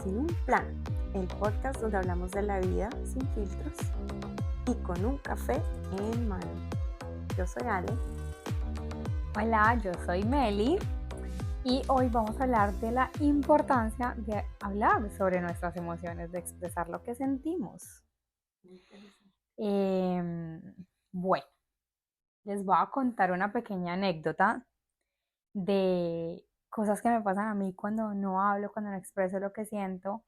Sin un plan, el podcast donde hablamos de la vida sin filtros y con un café en mano. Yo soy Ale. Hola, yo soy Meli y hoy vamos a hablar de la importancia de hablar sobre nuestras emociones, de expresar lo que sentimos. Bueno, les voy a contar una pequeña anécdota de cosas que me pasan a mí cuando no hablo, cuando no expreso lo que siento,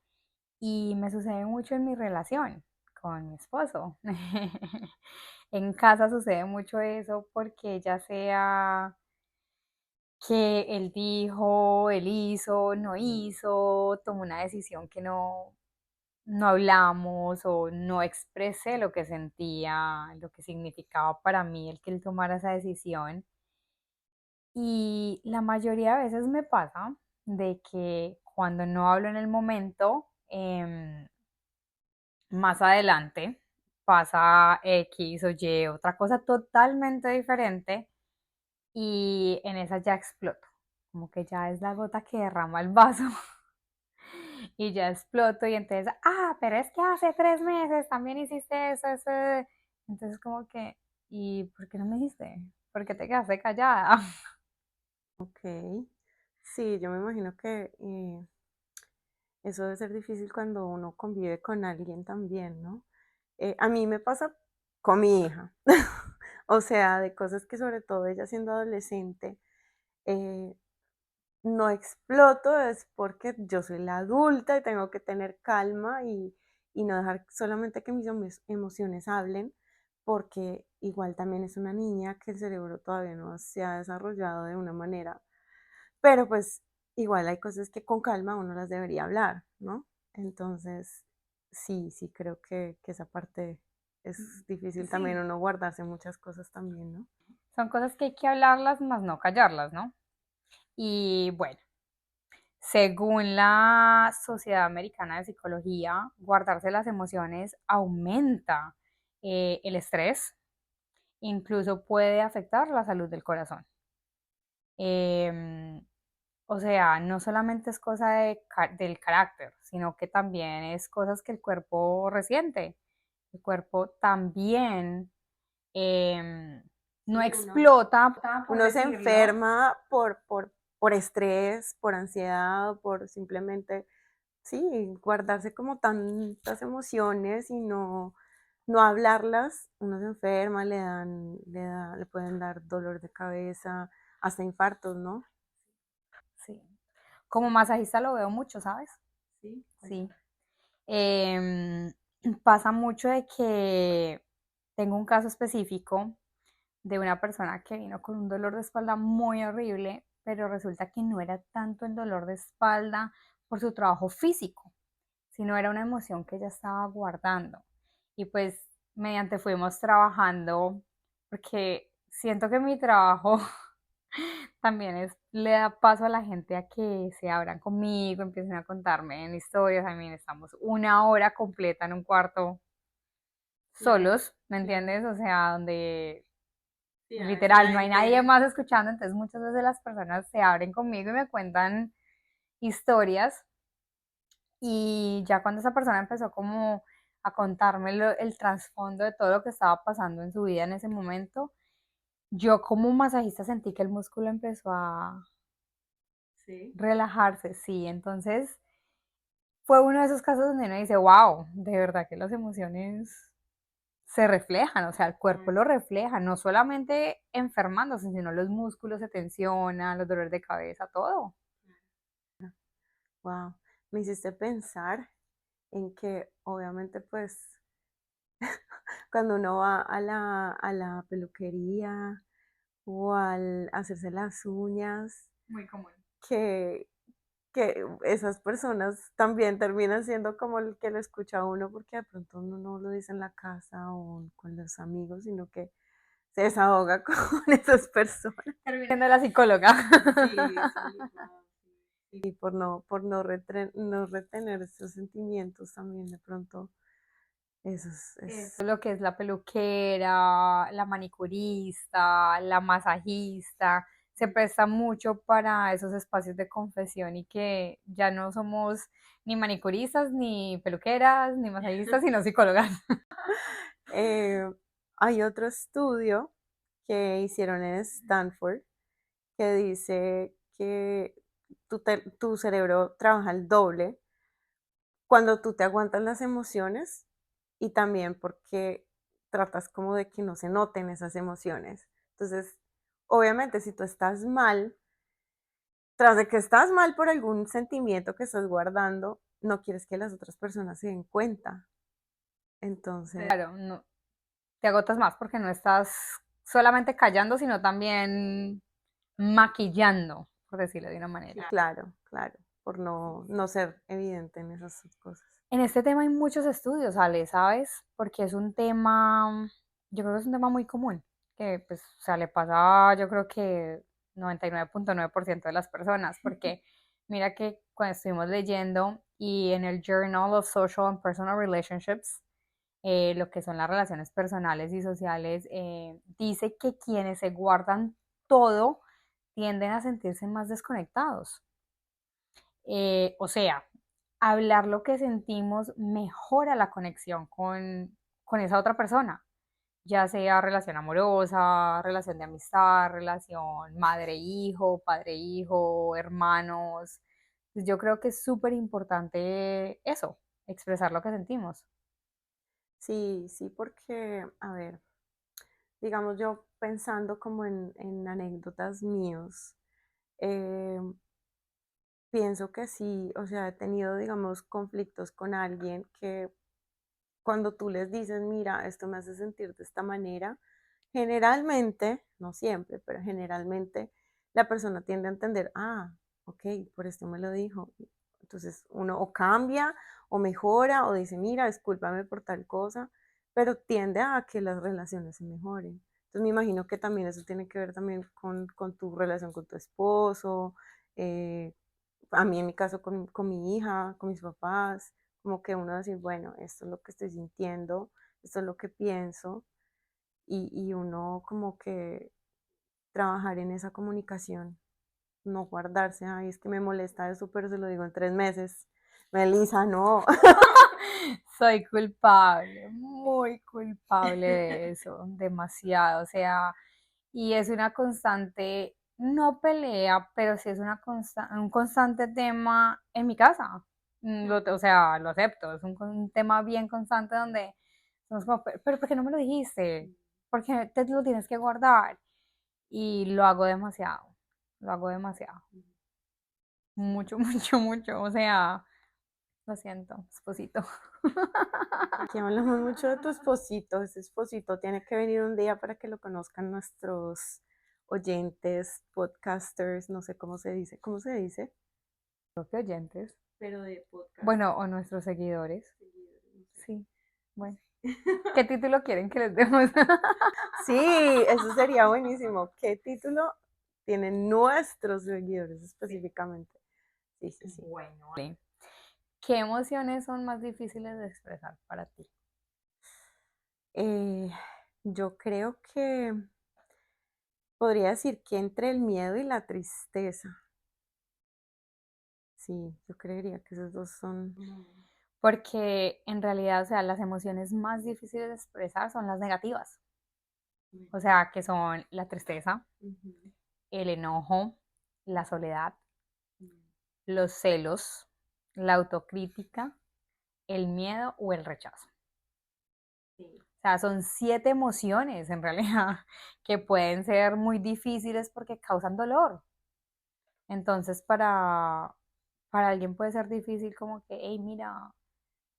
y me sucede mucho en mi relación con mi esposo. En casa sucede mucho eso porque ya sea que él dijo, él hizo, tomó una decisión que no hablamos o no expresé lo que sentía, lo que significaba para mí el que él tomara esa decisión. Y la mayoría de veces me pasa de que cuando no hablo en el momento, más adelante pasa X o Y, otra cosa totalmente diferente y en esa ya exploto, como que ya es la gota que derrama el vaso y ya exploto y entonces, pero es que hace 3 meses también hiciste eso. Entonces como que, ¿y por qué no me dijiste? ¿Por qué te quedaste callada? Ok. Sí, yo me imagino que eso debe ser difícil cuando uno convive con alguien también, ¿no? A mí me pasa con mi hija. O sea, de cosas que sobre todo ella siendo adolescente, eh, no exploto es porque yo soy la adulta y tengo que tener calma y no dejar solamente que mis emociones hablen, porque igual también es una niña que el cerebro todavía no se ha desarrollado de una manera, pero pues igual hay cosas que con calma uno las debería hablar, ¿no? Entonces, sí creo que esa parte es difícil también Sí, uno guardarse muchas cosas también, ¿no? son cosas que hay que hablarlas, más no callarlas, ¿no? Y bueno, según la Sociedad Americana de Psicología, guardarse las emociones aumenta el estrés, incluso puede afectar la salud del corazón. Em, o sea, no solamente es cosa del carácter, sino que también es cosas que el cuerpo resiente. El cuerpo también em, no Sí, explota, por uno se decirlo. enferma por estrés, por ansiedad, por simplemente, sí, guardarse como tantas emociones y no hablarlas, uno se enferma, le pueden dar dolor de cabeza, hasta infartos, ¿no? Sí. Como masajista lo veo mucho, ¿sabes? Sí, Sí. Em, Pasa mucho de que tengo un caso específico de una persona que vino con un dolor de espalda muy horrible, pero resulta que no era tanto el dolor de espalda por su trabajo físico, sino era una emoción que ella estaba guardando. Y pues mediante fuimos trabajando, porque siento que mi trabajo también le da paso a la gente a que se abran conmigo, empiecen a contarme en historias. También estamos una hora completa en un cuarto claro, solos, ¿me entiendes? O sea, donde sí, a veces literal la no hay nadie gente, más escuchando, entonces muchas veces las personas se abren conmigo y me cuentan historias y ya cuando esa persona empezó como a contarme el trasfondo de todo lo que estaba pasando en su vida en ese momento, yo como masajista sentí que el músculo empezó a sí, relajarse, sí, entonces fue uno de esos casos donde uno dice, wow, de verdad que las emociones se reflejan, o sea, el cuerpo lo refleja, no solamente enfermándose, sino los músculos se tensionan, los dolores de cabeza, todo. wow, me hiciste pensar en que obviamente pues cuando uno va a la peluquería o al hacerse las uñas, Muy común. que, que esas personas también terminan siendo como el que lo escucha a uno, porque de pronto uno no lo dice en la casa o con los amigos, sino que se desahoga con esas personas. Terminé siendo la psicóloga. Sí, sí, wow, sí. Y no retener esos sentimientos también de pronto, eso es Lo que es la peluquera, la manicurista, la masajista, se presta mucho para esos espacios de confesión y que ya no somos ni manicuristas, ni peluqueras, ni masajistas, sino psicólogas. Eh, Hay otro estudio que hicieron en Stanford que dice que tu cerebro trabaja el doble cuando tú te aguantas las emociones y también porque tratas como de que no se noten esas emociones. Entonces, obviamente, si tú estás mal, tras de que estás mal por algún sentimiento que estás guardando, no quieres que las otras personas se den cuenta. Entonces, Claro, no, te agotas más porque no estás solamente callando, sino también maquillando, por decirlo de una manera. claro, claro, por no ser evidente en esas cosas. En este tema hay muchos estudios, Ale, ¿sabes? Porque es un tema, yo creo que es un tema muy común, que pues, o sea, le pasa, yo creo que 99.9% de las personas, porque mira que cuando estuvimos leyendo y en el Journal of Social and Personal Relationships, lo que son las relaciones personales y sociales, dice que quienes se guardan todo tienden a sentirse más desconectados. O sea, hablar lo que sentimos mejora la conexión con esa otra persona, ya sea relación amorosa, relación de amistad, relación madre-hijo, padre-hijo, hermanos. Pues yo creo que es súper importante eso, expresar lo que sentimos. Sí, sí, porque, a ver, digamos yo pensando como en anécdotas míos, eh, pienso que sí, o sea, he tenido, digamos, conflictos con alguien que cuando tú les dices, mira, esto me hace sentir de esta manera, generalmente, no siempre, pero generalmente la persona tiende a entender, ah, ok, por esto me lo dijo. Entonces uno o cambia o mejora o dice, mira, discúlpame por tal cosa, pero tiende a que las relaciones se mejoren. Entonces me imagino que también eso tiene que ver también con tu relación con tu esposo, eh, a mí en mi caso con mi hija, con mis papás, como que uno decir, bueno, esto es lo que estoy sintiendo, esto es lo que pienso, y uno como que trabajar en esa comunicación, no guardarse, ay, es que me molesta eso, pero se lo digo en 3 meses. Melissa, no. Soy culpable, muy culpable de eso, demasiado. O sea, y es una constante, no pelea, pero sí es un constante tema en mi casa. O sea, lo acepto, es un tema bien constante donde somos como, pero ¿por qué no me lo dijiste? ¿Por qué te lo tienes que guardar? Y lo hago demasiado, lo hago demasiado. Mucho, mucho, mucho. O sea, lo siento, esposito. Aquí hablamos mucho de tu esposito, ese esposito tiene que venir un día para que lo conozcan nuestros oyentes, podcasters, no sé cómo se dice? Creo que oyentes. Pero de podcast. Bueno, o nuestros seguidores. Seguidores, no sé. Sí, bueno. ¿Qué título quieren que les demos? Sí, eso sería buenísimo. ¿Qué título tienen nuestros seguidores específicamente? Sí, sí, sí. Bueno, ¿qué emociones son más difíciles de expresar para ti? Eh, yo creo que podría decir que entre el miedo y la tristeza. Sí, yo creería que esos dos son. Porque en realidad, o sea, las emociones más difíciles de expresar son las negativas. O sea, que son la tristeza, Ujú. el enojo, la soledad, los celos, la autocrítica, el miedo o el rechazo. Sí. O sea, son 7 emociones en realidad que pueden ser muy difíciles porque causan dolor. Entonces, para alguien puede ser difícil como que, hey, mira,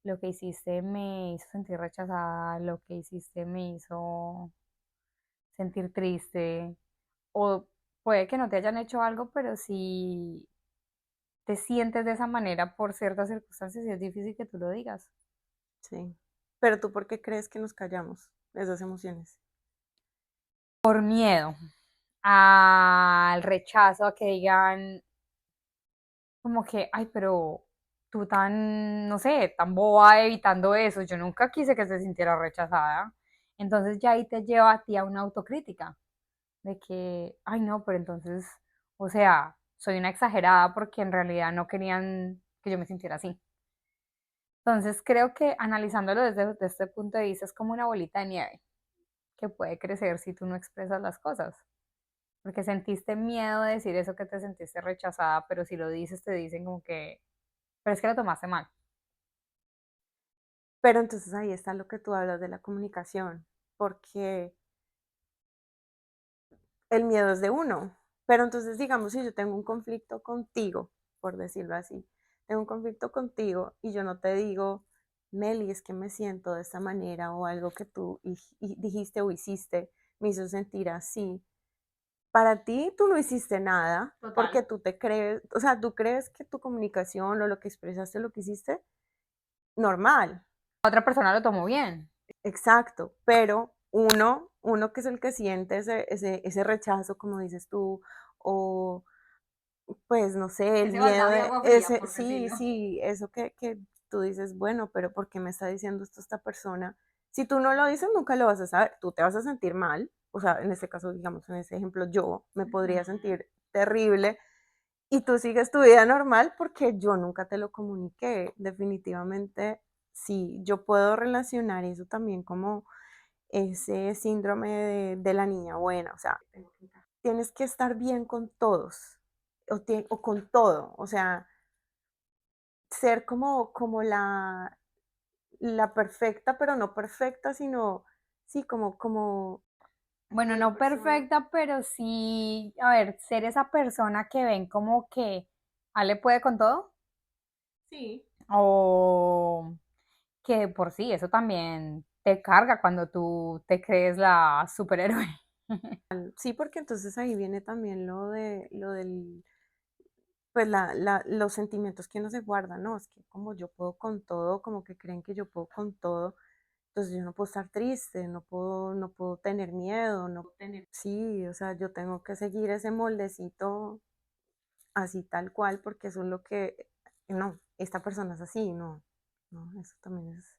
lo que hiciste me hizo sentir rechazada, lo que hiciste me hizo sentir triste, o puede que no te hayan hecho algo, pero si te sientes de esa manera por ciertas circunstancias y es difícil que tú lo digas. Sí. Pero tú, ¿por qué crees que nos callamos esas emociones? Por miedo al rechazo, a que digan como que, ay, pero tú tan, no sé, tan boba evitando eso, yo nunca quise que se sintiera rechazada. Entonces ya ahí te lleva a ti a una autocrítica. de que, ay no, pero entonces, o sea, soy una exagerada porque en realidad no querían que yo me sintiera así. Entonces creo que analizándolo desde este punto de vista es como una bolita de nieve que puede crecer si tú no expresas las cosas. Porque sentiste miedo de decir eso que te sentiste rechazada, pero si lo dices te dicen como que, pero es que lo tomaste mal. Pero entonces ahí está lo que tú hablas de la comunicación, porque el miedo es de uno. Pero entonces, digamos, si yo tengo un conflicto contigo, por decirlo así, tengo un conflicto contigo y yo no te digo, Meli, es que me siento de esta manera o algo que tú dijiste o hiciste me hizo sentir así. Para ti, tú no hiciste nada porque Total. tú te crees, o sea, tú crees que tu comunicación o lo que expresaste, lo que hiciste, normal. Otra persona lo tomó bien. Exacto, pero uno que es el que siente ese rechazo, como dices tú, o pues no sé, el Ese miedo baldazo de de agua fría, ese, por sí, decirlo. sí, eso que tú dices, bueno, pero ¿por qué me está diciendo esto esta persona? Si tú no lo dices, nunca lo vas a saber, tú te vas a sentir mal, o sea, en este caso, digamos, en ese ejemplo, yo me podría sentir terrible y tú sigues tu vida normal porque yo nunca te lo comuniqué. Definitivamente, sí, yo puedo relacionar eso también como ese síndrome de la niña buena, o sea, tienes que estar bien con todos o con todo, o sea, ser como la perfecta, pero no perfecta, sino, sí, como Bueno, la no persona. perfecta, pero sí, a ver, ser esa persona que ven como que Ale puede con todo, Sí. o que por sí, eso también te carga cuando tú te crees la superhéroe. Sí, porque entonces ahí viene también lo del, pues los sentimientos que uno se guarda, ¿no? Es que como yo puedo con todo, como que creen que yo puedo con todo, entonces yo no puedo estar triste, no puedo tener miedo, no puedo tener, sí, o sea, yo tengo que seguir ese moldecito así tal cual, porque eso es lo que, no, esta persona es así, no, no, eso también es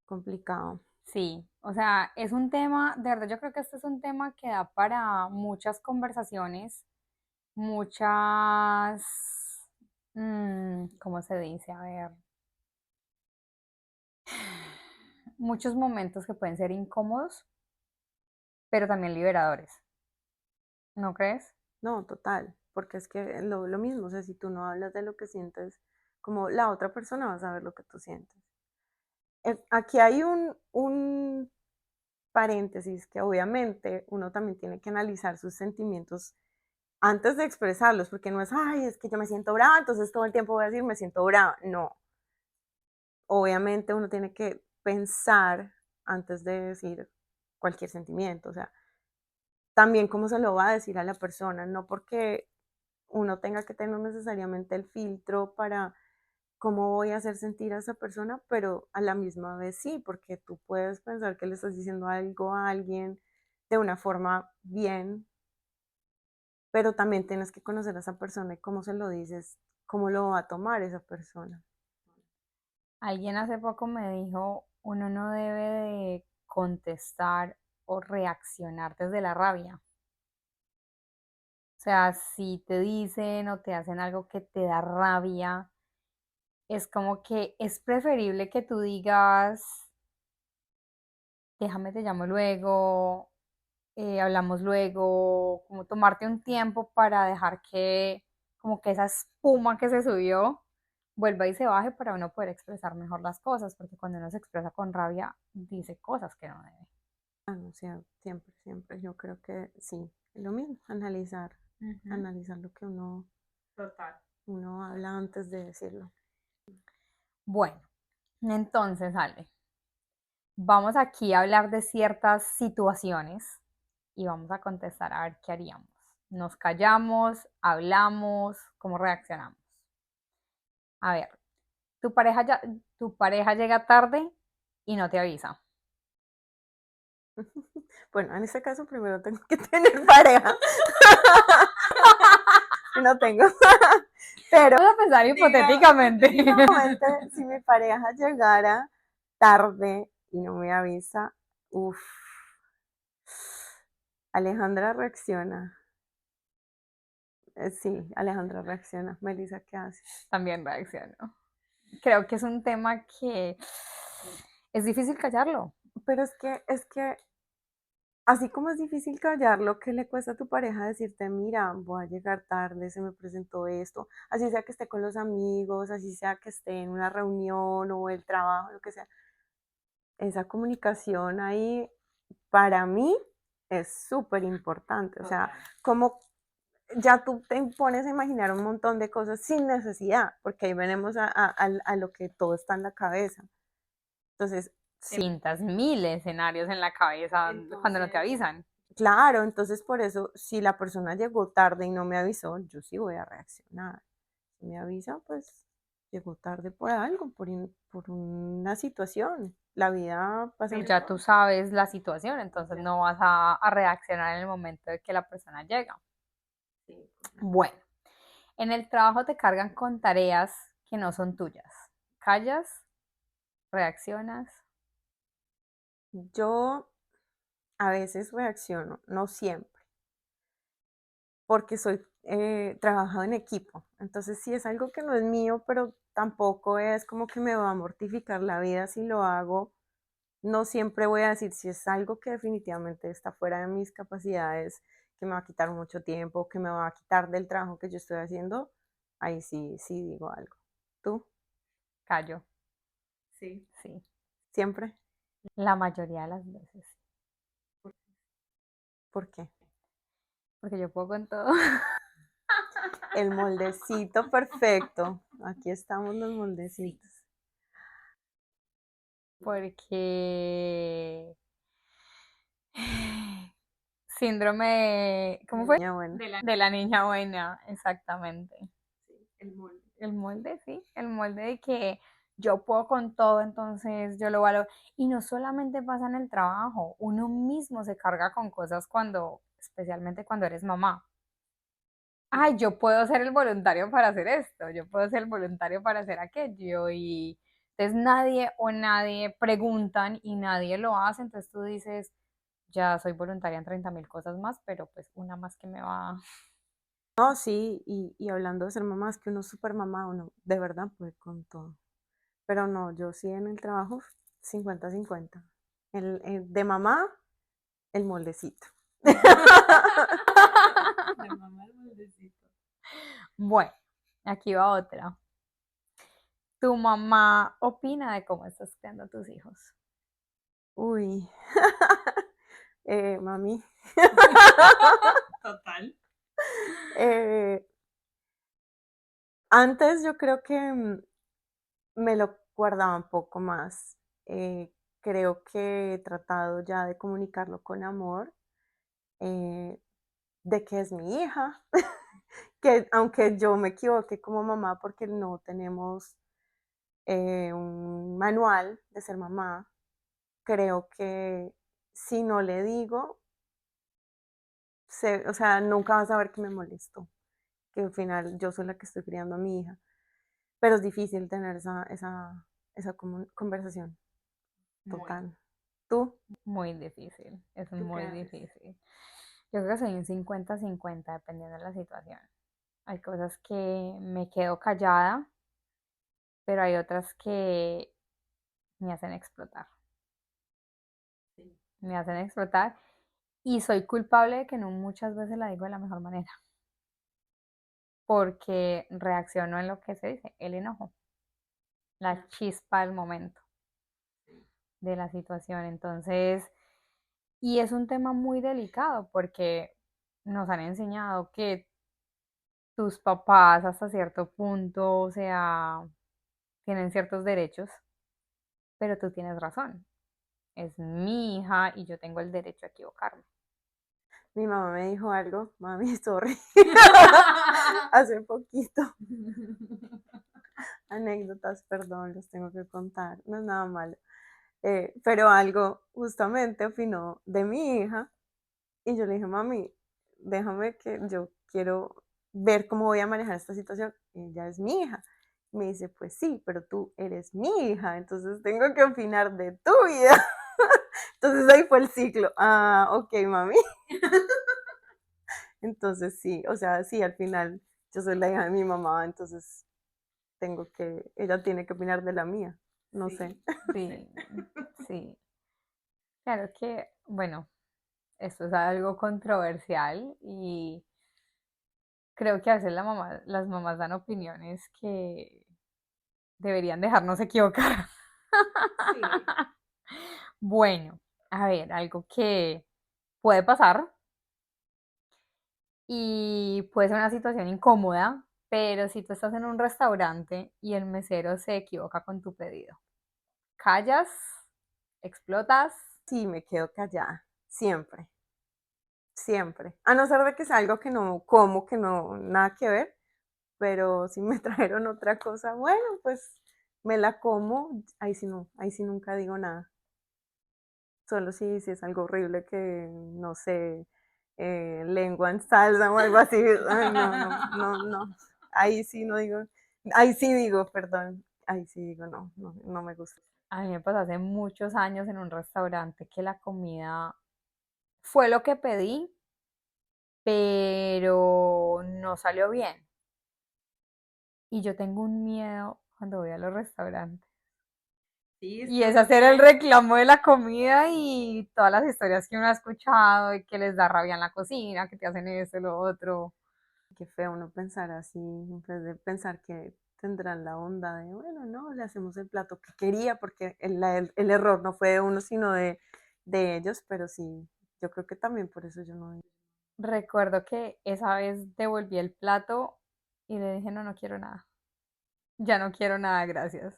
complicado. Sí, o sea, es un tema, de verdad yo creo que este es un tema que da para muchas conversaciones, muchas, ¿cómo se dice? A ver, muchos momentos que pueden ser incómodos, pero también liberadores, ¿no crees? No, total, porque es que lo mismo, o sea, si tú no hablas de lo que sientes, como la otra persona va a saber lo que tú sientes. Aquí hay un paréntesis que obviamente uno también tiene que analizar sus sentimientos antes de expresarlos, porque no es, ay, es que yo me siento brava, entonces todo el tiempo voy a decir me siento brava. No, obviamente uno tiene que pensar antes de decir cualquier sentimiento, o sea, también cómo se lo va a decir a la persona, no porque uno tenga que tener necesariamente el filtro para cómo voy a hacer sentir a esa persona, pero a la misma vez sí, porque tú puedes pensar que le estás diciendo algo a alguien de una forma bien, pero también tienes que conocer a esa persona y cómo se lo dices, cómo lo va a tomar esa persona. Alguien hace poco me dijo, uno no debe de contestar o reaccionar desde la rabia. O sea, si te dicen o te hacen algo que te da rabia, es como que es preferible que tú digas, déjame, te llamo luego, hablamos luego, como tomarte un tiempo para dejar que, como que esa espuma que se subió vuelva y se baje para uno poder expresar mejor las cosas, porque cuando uno se expresa con rabia, dice cosas que no debe. Ah, no, o sea, siempre, siempre, yo creo que sí, es lo mismo, analizar, Ujú. analizar lo que Total. uno habla antes de decirlo. Bueno, entonces, Ale, vamos aquí a hablar de ciertas situaciones y vamos a contestar a ver qué haríamos. Nos callamos, hablamos, cómo reaccionamos. A ver, tu pareja llega tarde y no te avisa. Bueno, en este caso primero tengo que tener pareja. No tengo. Pero Vamos a pensar hipotéticamente. hipotéticamente, si mi pareja llegara tarde y no me avisa, uff, Alejandra reacciona. Sí, Alejandra reacciona. Melissa, ¿qué hace? También reacciono. Creo que es un tema que es difícil callarlo. Pero es que, así como es difícil callar lo que le cuesta a tu pareja decirte, mira, voy a llegar tarde, se me presentó esto, así sea que esté con los amigos, así sea que esté en una reunión o el trabajo, lo que sea, esa comunicación ahí para mí es súper importante. O sea, como ya tú te pones a imaginar un montón de cosas sin necesidad, porque ahí venimos a lo que todo está en la cabeza. Entonces, sí, Pintas mil escenarios en la cabeza cuando no te avisan. claro, entonces por eso, si la persona llegó tarde y no me avisó, yo sí voy a reaccionar. Si me avisa, pues llegó tarde por algo, por una situación. La vida pasa Y por ya tú todo. sabes la situación, entonces no vas a reaccionar en el momento de que la persona llega. Bueno, en el trabajo te cargan con tareas que no son tuyas. ¿Callas? ¿Reaccionas? Yo a veces reacciono, no siempre, porque soy trabajo en equipo. Entonces, sí es algo que no es mío, pero tampoco es como que me va a mortificar la vida si lo hago. No siempre voy a decir si es algo que definitivamente está fuera de mis capacidades, que me va a quitar mucho tiempo, que me va a quitar del trabajo que yo estoy haciendo. Ahí sí, sí digo algo. ¿Tú? Callo. Sí. Sí, ¿Siempre? la mayoría de las veces. ¿Por qué? Porque yo puedo con todo. El moldecito perfecto. Aquí estamos los moldecitos. Porque síndrome, ¿cómo fue? Ya bueno. De la niña buena, exactamente. El molde, sí, el molde de que yo puedo con todo, entonces yo lo valoro. Y no solamente pasa en el trabajo, uno mismo se carga con cosas cuando, especialmente cuando eres mamá. Ay, yo puedo ser el voluntario para hacer esto, yo puedo ser el voluntario para hacer aquello. Y entonces nadie preguntan y nadie lo hace, entonces tú dices, ya soy voluntaria en 30.000 cosas más, pero pues una más que me va. No, sí, y hablando de ser mamá, es que uno es súper mamá, uno de verdad puede con todo. Pero no, yo sí en el trabajo 50-50. De mamá, el moldecito. Bueno, aquí va otra. ¿Tu mamá opina de cómo estás criando a tus hijos? Uy, mami. Eh, Antes yo creo que me lo guardaba un poco más. Creo que he tratado ya de comunicarlo con amor, eh, de que es mi hija, que aunque yo me equivoqué como mamá porque no tenemos un manual de ser mamá, creo que si no le digo, o sea, nunca vas a ver que me molesto, que al final yo soy la que estoy criando a mi hija. Pero es difícil tener esa conversación total. ¿Tú? Muy difícil, es ¿Tú qué muy haces? difícil. Yo creo que soy un 50-50 dependiendo de la situación. Hay cosas que me quedo callada, pero hay otras que me hacen explotar. Me hacen explotar y soy culpable de que no muchas veces la digo de la mejor manera, porque reacciono en lo que se dice, el enojo, la chispa del momento de la situación. Entonces, y es un tema muy delicado porque nos han enseñado que tus papás hasta cierto punto, o sea, tienen ciertos derechos, pero tú tienes razón. Es mi hija y yo tengo el derecho a equivocarme. Mi mamá me dijo algo, mami, sorry, hace poquito. Anécdotas, perdón, los tengo que contar, no es nada malo. Pero algo justamente opinó de mi hija y yo le dije, mami, déjame que yo quiero ver cómo voy a manejar esta situación. Ella es mi hija. Me dice, pues sí, pero tú eres mi hija, entonces tengo que opinar de tu vida. Entonces ahí fue el ciclo. Ah, ok, mami. Entonces sí, o sea, sí, al final yo soy la hija de mi mamá, entonces ella tiene que opinar de la mía, no sé. Sí, sí. Claro que, bueno, esto es algo controversial y creo que a veces las mamás dan opiniones que deberían dejarnos equivocar. Bueno, a ver, algo que puede pasar y puede ser una situación incómoda, pero si tú estás en un restaurante y el mesero se equivoca con tu pedido, ¿callas? ¿Explotas? Sí, me quedo callada, siempre, siempre. A no ser de que sea algo que no como, que no, nada que ver, pero si me trajeron otra cosa, bueno, pues me la como, ahí sí no, ahí sí nunca digo nada. Solo si es algo horrible que, no sé, lengua en salsa o algo así. Ay, no, no, no, no. Ahí sí no digo, ahí sí digo, perdón. Ahí sí digo, no, no, no me gusta. A mí me pasó hace muchos años en un restaurante que la comida fue lo que pedí, pero no salió bien. Y yo tengo un miedo cuando voy a los restaurantes. Y es hacer el reclamo de la comida y todas las historias que uno ha escuchado y que les da rabia en la cocina, que te hacen esto, lo otro. Qué feo uno pensar así, en vez de pensar que tendrán la onda de, bueno, no, le hacemos el plato que quería, porque el error no fue de uno, sino de ellos, pero sí, yo creo que también por eso yo no. Recuerdo que esa vez devolví el plato y le dije, no, no quiero nada. Ya no quiero nada, gracias.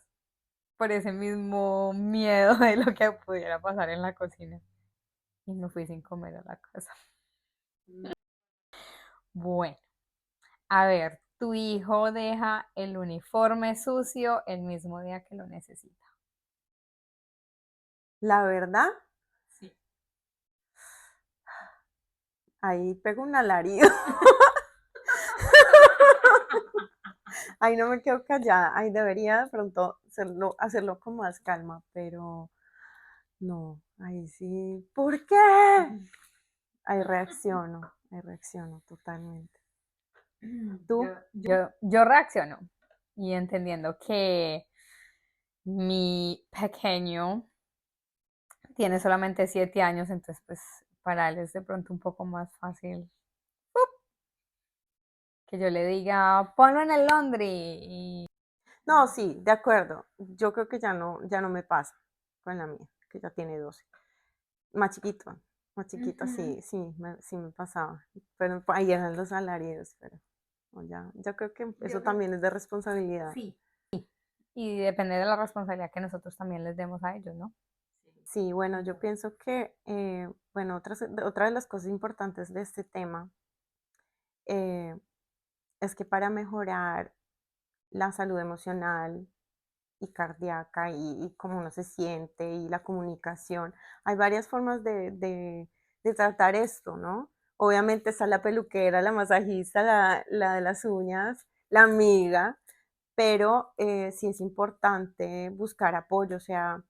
Por ese mismo miedo de lo que pudiera pasar en la cocina. Y me fui sin comer a la casa. Bueno, a ver, tu hijo deja el uniforme sucio el mismo día que lo necesita. La verdad, ahí pego un alarido. Ahí no me quedo callada. Ahí debería de pronto hacerlo con más calma, pero no, ahí sí. ¿Por qué? Ahí reacciono totalmente. ¿Tú? Yo reacciono y entendiendo que mi pequeño tiene solamente 7 años, entonces pues para él es de pronto un poco más fácil que yo le diga, ponlo en el laundry. No, sí, de acuerdo. Yo creo que ya no me pasa con la mía, que ya tiene 12. Más chiquito, más chiquito, sí, sí me pasaba. Pero ahí eran los salarios, pero no, ya creo que eso también es de responsabilidad. Y depende de la responsabilidad que nosotros también les demos a ellos, ¿no? Sí, bueno, yo pienso que, bueno, otra de las cosas importantes de este tema eh, es que para mejorar la salud emocional y cardíaca y cómo uno se siente y la comunicación, hay varias formas de tratar esto, ¿no? Obviamente está la peluquera, la masajista, la de las uñas, la amiga, pero sí es importante buscar apoyo, o sea,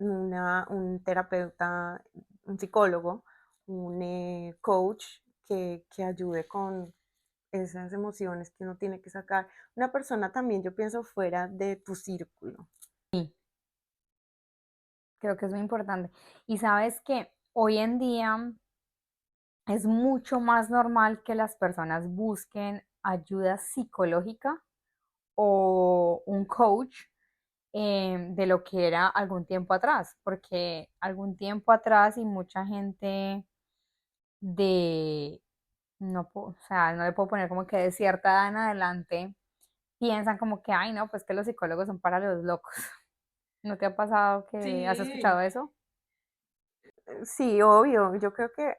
un terapeuta, un psicólogo, un coach que ayude con esas emociones que uno tiene que sacar. Una persona también, yo pienso, fuera de tu círculo. Sí, creo que es muy importante. Y sabes que hoy en día es mucho más normal que las personas busquen ayuda psicológica o un coach de lo que era algún tiempo atrás, porque algún tiempo atrás y mucha gente de, no, o sea, no le puedo poner como que de cierta edad en adelante, piensan como que, ay, no, pues que los psicólogos son para los locos. ¿No te ha pasado que has escuchado eso? Sí, obvio, yo creo que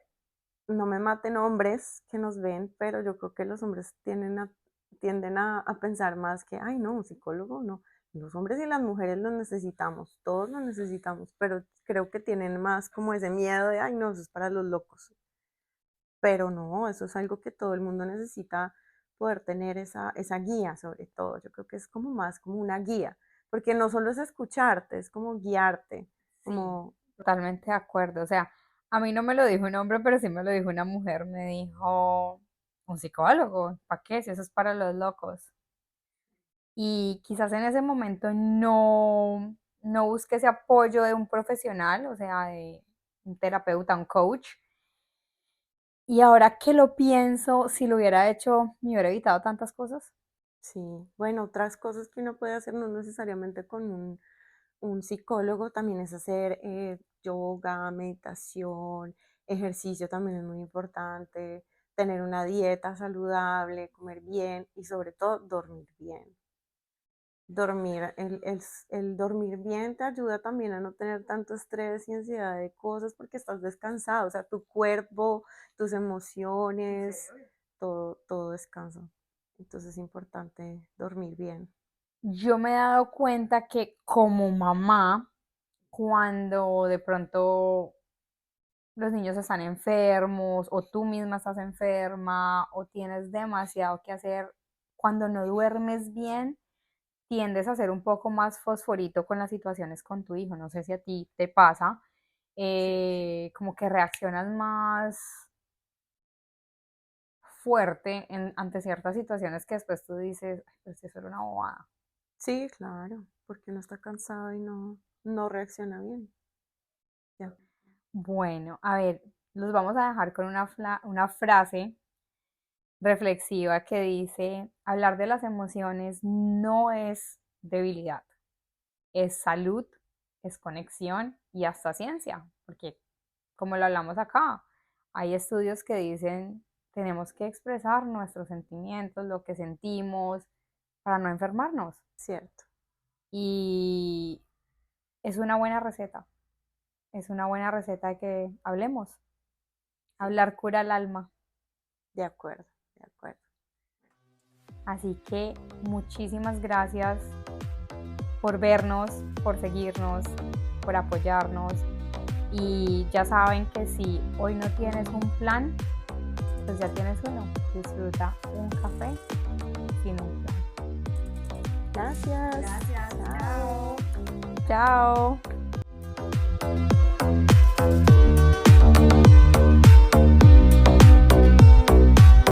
no me maten hombres que nos ven, pero yo creo que los hombres tienden a pensar más que, ay, no, un psicólogo no. Los hombres y las mujeres los necesitamos, todos los necesitamos, pero creo que tienen más como ese miedo de, ay, no, eso es para los locos. Pero no, eso es algo que todo el mundo necesita poder tener esa guía sobre todo. Yo creo que es como más como una guía, porque no solo es escucharte, es como guiarte, como, Totalmente de acuerdo. O sea, A mí no me lo dijo un hombre, pero sí me lo dijo una mujer. Me dijo, un psicólogo, ¿para qué? Si eso es para los locos. Y quizás en ese momento no busqué ese apoyo de un profesional, o sea, de un terapeuta, un coach. Y ahora que lo pienso, si lo hubiera hecho, me hubiera evitado tantas cosas. Sí, bueno, otras cosas que uno puede hacer, no necesariamente con un psicólogo, también es hacer yoga, meditación, ejercicio también es muy importante, tener una dieta saludable, comer bien y sobre todo dormir bien. Dormir, el dormir bien te ayuda también a no tener tanto estrés y ansiedad de cosas porque estás descansado, o sea, tu cuerpo, tus emociones, todo descansa. Entonces es importante dormir bien. Yo me he dado cuenta que como mamá, cuando de pronto los niños están enfermos o tú misma estás enferma o tienes demasiado que hacer, cuando no duermes bien, tiendes a ser un poco más fosforito con las situaciones con tu hijo. No sé si a ti te pasa, como que reaccionas más fuerte ante ciertas situaciones que después tú dices, "Ay, pero si eso era una bobada". Sí, claro, porque uno está cansado y no reacciona bien. Ya. Bueno, a ver, los vamos a dejar con una frase reflexiva que dice, hablar de las emociones no es debilidad, es salud, es conexión y hasta ciencia, porque como lo hablamos acá, hay estudios que dicen tenemos que expresar nuestros sentimientos, lo que sentimos, para no enfermarnos. Cierto, Y es una buena receta, es una buena receta de que hablemos. Hablar cura el alma. de acuerdo, de acuerdo. Así que muchísimas gracias por vernos, por seguirnos, por apoyarnos. Y ya saben que si hoy no tienes un plan, pues ya tienes uno. Disfruta un café sin un plan. Gracias. Gracias. Chao. Chao.